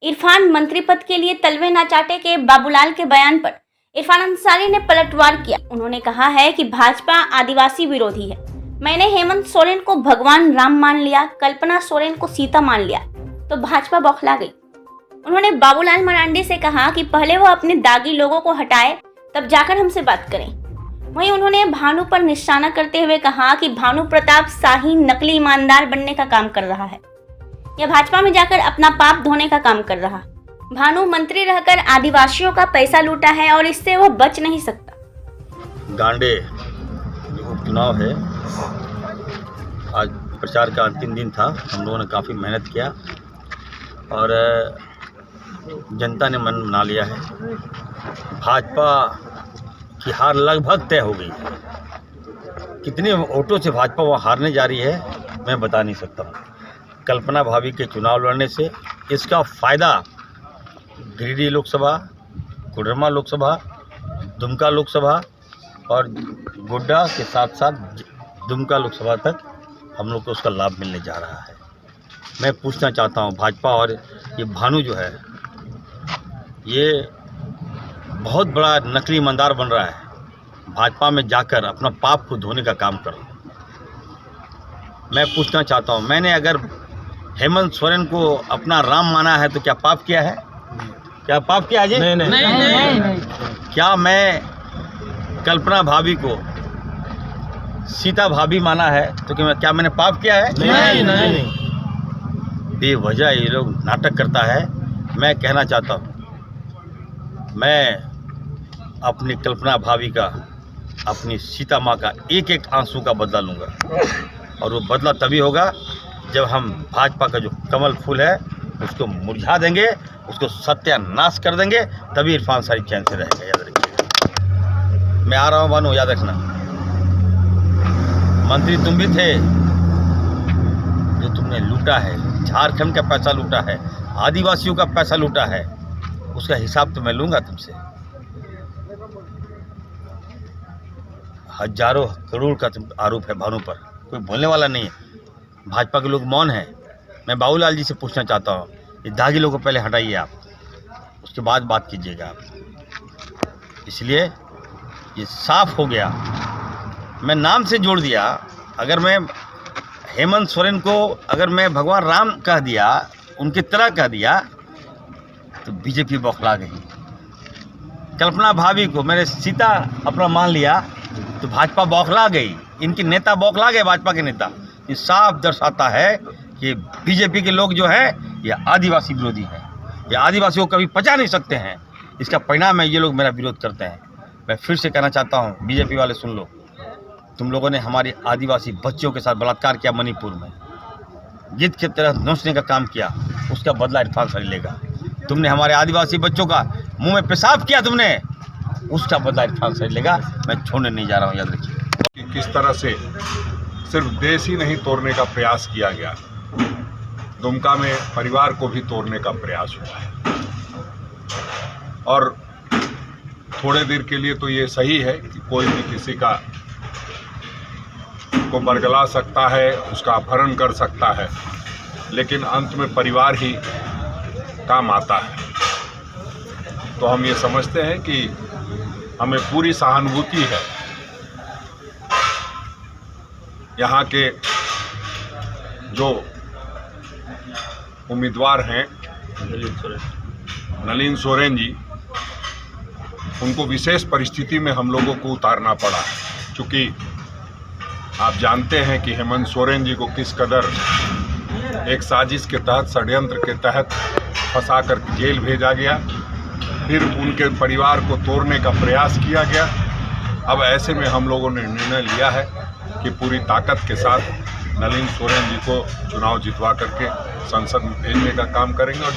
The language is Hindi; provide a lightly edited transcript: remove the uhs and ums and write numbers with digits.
इरफान मंत्री पद के लिए तलवे ना चाटे के बाबूलाल के बयान पर इरफान अंसारी ने पलटवार किया। उन्होंने कहा है कि भाजपा आदिवासी विरोधी है। मैंने हेमंत सोरेन को भगवान राम मान लिया, कल्पना सोरेन को सीता मान लिया तो भाजपा बौखला गई। उन्होंने बाबूलाल मरांडी से कहा कि पहले वो अपने दागी लोगों को हटाए तब जाकर हमसे बात करें। वहीं उन्होंने भानु पर निशाना करते हुए कहा कि भानु प्रताप शाही नकली ईमानदार बनने का काम कर रहा है या भाजपा में जाकर अपना पाप धोने का काम कर रहा। भानु मंत्री रहकर आदिवासियों का पैसा लूटा है और इससे वह बच नहीं सकता। गांडे जो उपचुनाव है, आज प्रचार का अंतिम दिन था। हम लोगों ने काफ़ी मेहनत किया और जनता ने मन बना लिया है। भाजपा की हार लगभग तय हो गई है। कितने वोटों से भाजपा वहाँ हारने जा रही है मैं बता नहीं सकता हूँ। कल्पना भाभी के चुनाव लड़ने से इसका फ़ायदा गिरिडीह लोकसभा, कोडरमा लोकसभा, दुमका लोकसभा और गोड्डा के साथ साथ दुमका लोकसभा तक हम लोग को उसका लाभ मिलने जा रहा है। मैं पूछना चाहता हूँ भाजपा और ये भानु जो है ये बहुत बड़ा नकली ईमानदार बन रहा है। भाजपा में जाकर अपना पाप को धोने का काम कर रहा है। मैं पूछना चाहता हूँ, मैंने अगर हेमंत सोरेन को अपना राम माना है तो क्या पाप किया है? क्या पाप किया है? नहीं। क्या मैं कल्पना भाभी को सीता भाभी माना है तो क्या मैंने पाप किया है? नहीं। बेवजह ये लोग नाटक करता है। मैं कहना चाहता हूँ, मैं अपनी कल्पना भाभी का, अपनी सीता माँ का एक एक आंसू का बदला लूँगा और वो बदला तभी होगा जब हम भाजपा का जो कमल फूल है उसको मुरझा देंगे, उसको सत्यानाश कर देंगे, तभी इरफान अंसारी चैन से रहेगा। याद रखिएगा, मैं आ रहा हूँ भानु, याद रखना। मंत्री तुम भी थे, जो तुमने लूटा है, झारखंड का पैसा लूटा है, आदिवासियों का पैसा लूटा है, उसका हिसाब तो मैं लूँगा तुमसे। हजारों करोड़ का आरोप है भानु पर, कोई बोलने वाला नहीं है। भाजपा के लोग मौन हैं। मैं बाबूलाल जी से पूछना चाहता हूँ, ये दागी लोगों को पहले हटाइए आप, उसके बाद बात कीजिएगा आप। इसलिए ये साफ हो गया, मैं नाम से जोड़ दिया। अगर मैं हेमंत सोरेन को अगर मैं भगवान राम कह दिया, उनकी तरह कह दिया, तो बीजेपी बौखला गई। कल्पना भाभी को मैंने सीता अपना मान लिया तो भाजपा बौखला गई। इनके नेता बौखला गए, भाजपा के नेता। ये साफ दर्शाता है कि बीजेपी के लोग जो है ये आदिवासी विरोधी हैं। ये आदिवासियों को कभी पचा नहीं सकते हैं। इसका परिणाम है ये लोग मेरा विरोध करते हैं। मैं फिर से कहना चाहता हूँ, बीजेपी वाले सुन लो, तुम लोगों ने हमारे आदिवासी बच्चियों के साथ बलात्कार किया, मणिपुर में गिद्ध की तरह नोचने का काम किया, उसका बदला इरफान अंसारी लेगा। तुमने हमारे आदिवासी बच्चों का मुंह में पेशाब किया, तुमने उसका बदला इरफान अंसारी लेगा। मैं छोड़ने नहीं जा रहा हूँ, याद रखिए। किस तरह से सिर्फ देश ही नहीं तोड़ने का प्रयास किया गया, दुमका में परिवार को भी तोड़ने का प्रयास हुआ है। और थोड़े देर के लिए तो ये सही है कि कोई भी किसी का को बरगला सकता है, उसका अपहरण कर सकता है, लेकिन अंत में परिवार ही काम आता है। तो हम ये समझते हैं कि हमें पूरी सहानुभूति है यहाँ के जो उम्मीदवार हैं नलिन सोरेन जी, उनको विशेष परिस्थिति में हम लोगों को उतारना पड़ा है। क्योंकि आप जानते हैं कि हेमंत सोरेन जी को किस कदर एक साजिश के तहत, षड्यंत्र के तहत फंसा कर जेल भेजा गया, फिर उनके परिवार को तोड़ने का प्रयास किया गया। अब ऐसे में हम लोगों ने निर्णय लिया है कि पूरी ताकत के साथ नलिन सोरेन जी को चुनाव जितवा करके संसद में भेजने का काम करेंगे। और